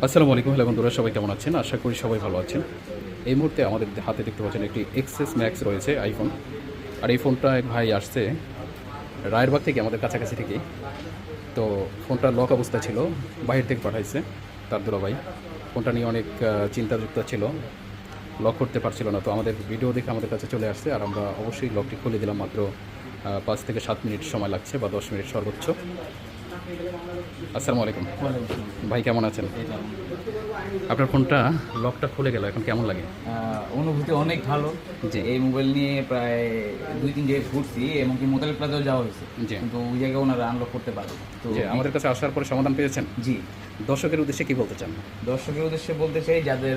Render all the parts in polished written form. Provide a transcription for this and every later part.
আসসালামু আলাইকুম। হ্যালো বন্ধুরা, সবাই কেমন আছেন? আশা করি সবাই ভালো আছেন। এই মুহূর্তে আমাদের হাতে দেখতে পাচ্ছেন একটি এক্সএস ম্যাক্স রয়েছে আইফোন। আর এই ফোনটা এক ভাই আসছে রায়েরবাগ থেকে, আমাদের কাছাকাছি থেকেই। তো ফোনটা লক অবস্থা ছিল, বাহির থেকে পাঠাইছে তার দুলাভাই। ফোনটা নিয়ে অনেক চিন্তাযুক্ত ছিল, লক করতে পারছিল না। তো আমাদের ভিডিও দেখে আমাদের কাছে চলে আসছে, আর আমরা অবশ্যই লকটি খুলে দিলাম। মাত্র 5 থেকে 7 মিনিট সময় লাগছে, বা 10 মিনিট সর্বোচ্চ। আসসালামু আলাইকুম ভাই, কেমন আছেন? আপনার ফোনটা লকটা খুলে গেল, এখন কেমন লাগে? অনুভূতি অনেক ভালো। জি। এই মোবাইল নিয়ে প্রায় 2-3 জায়গায় ঘুরছি, এমনকি মোতালেব প্লাজাও যাওয়া হয়েছে, জি। কিন্তু ওই জায়গায় ওনারা আনলক করতে পারে। তো যে আমাদের কাছে আসার পরে সমাধান পেয়েছেন। জি, দর্শকের উদ্দেশ্যে কি বলতে চান? দর্শকের উদ্দেশ্যে বলতে চাই, যাদের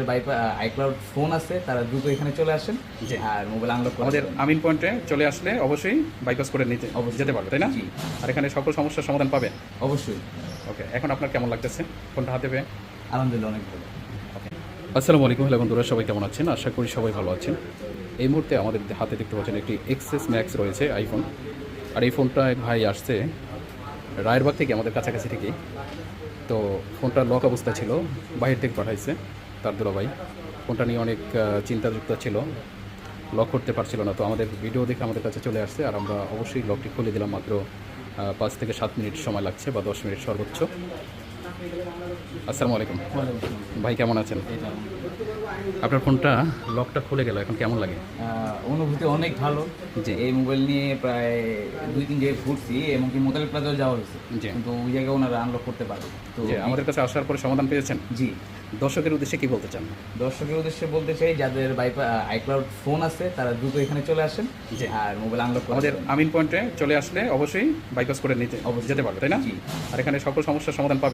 আইক্লাউড ফোন আছে তারা দ্রুত এখানে চলে আসেন জি। আর মোবাইল আনলক করে আমাদের আমিন পয়েন্টে চলে আসলে অবশ্যই বাইপাস করে নিতে অবশ্যই যেতে পারবে, তাই না? জি। আর এখানে সকল সমস্যার সমাধান পাবে। অবশ্যই। ওকে, এখন আপনার কেমন লাগতেছে ফোনটা হাতে পেয়ে? আলহামদুলিল্লাহ, অনেক ভালো। আসসালামু আলাইকুম। হ্যালো বন্ধুরা, সবাই কেমন আছেন? আশা করি সবাই ভালো আছেন। এই মুহূর্তে আমাদের হাতে দেখতে পাচ্ছেন একটি এক্সএস ম্যাক্স রয়েছে আইফোন। আর এই ফোনটা এক ভাই আসছে রায়েরবাগ থেকে, আমাদের কাছাকাছি থেকেই। তো ফোনটা লক অবস্থা ছিল, বাহির থেকে পাঠাইছে তার দুলাভাই। ফোনটা নিয়ে অনেক চিন্তাযুক্ত ছিল, লক করতে পারছিল না। তো আমাদের ভিডিও দেখে আমাদের কাছে চলে আসছে, আর আমরা অবশ্যই লকটি খুলে দিলাম। মাত্র 5 থেকে 7 মিনিট সময় লাগছে, বা 10 মিনিট সর্বোচ্চ। আসসালামু আলাইকুম ভাই, কেমন আছেন? আপনার ফোনটা লকটা খুলে গেল, এখন কেমন লাগে? অনুভূতি অনেক ভালো। জি। এই মোবাইল নিয়ে প্রায় 2-3 জায়গায় ঘুরছি, এমনকি মোতালেব প্লাজাও যাওয়া হয়েছে, জি। কিন্তু ওই জায়গায় ওনারা আনলক করতে পারে। তো যে আমাদের কাছে আসার পরে সমাধান পেয়েছেন। জি, দর্শকের উদ্দেশ্যে কি বলতে চান? দর্শকের উদ্দেশ্যে বলতে চাই, যাদের আইক্লাউড ফোন আছে তারা দ্রুত এখানে চলে আসেন জি। আর মোবাইল আনলক করে আমাদের আমিন পয়েন্টে চলে আসলে অবশ্যই বাইপাস করে নিতে অবশ্যই যেতে পারবে, তাই না? জি। আর এখানে সকল সমস্যার সমাধান পাবে।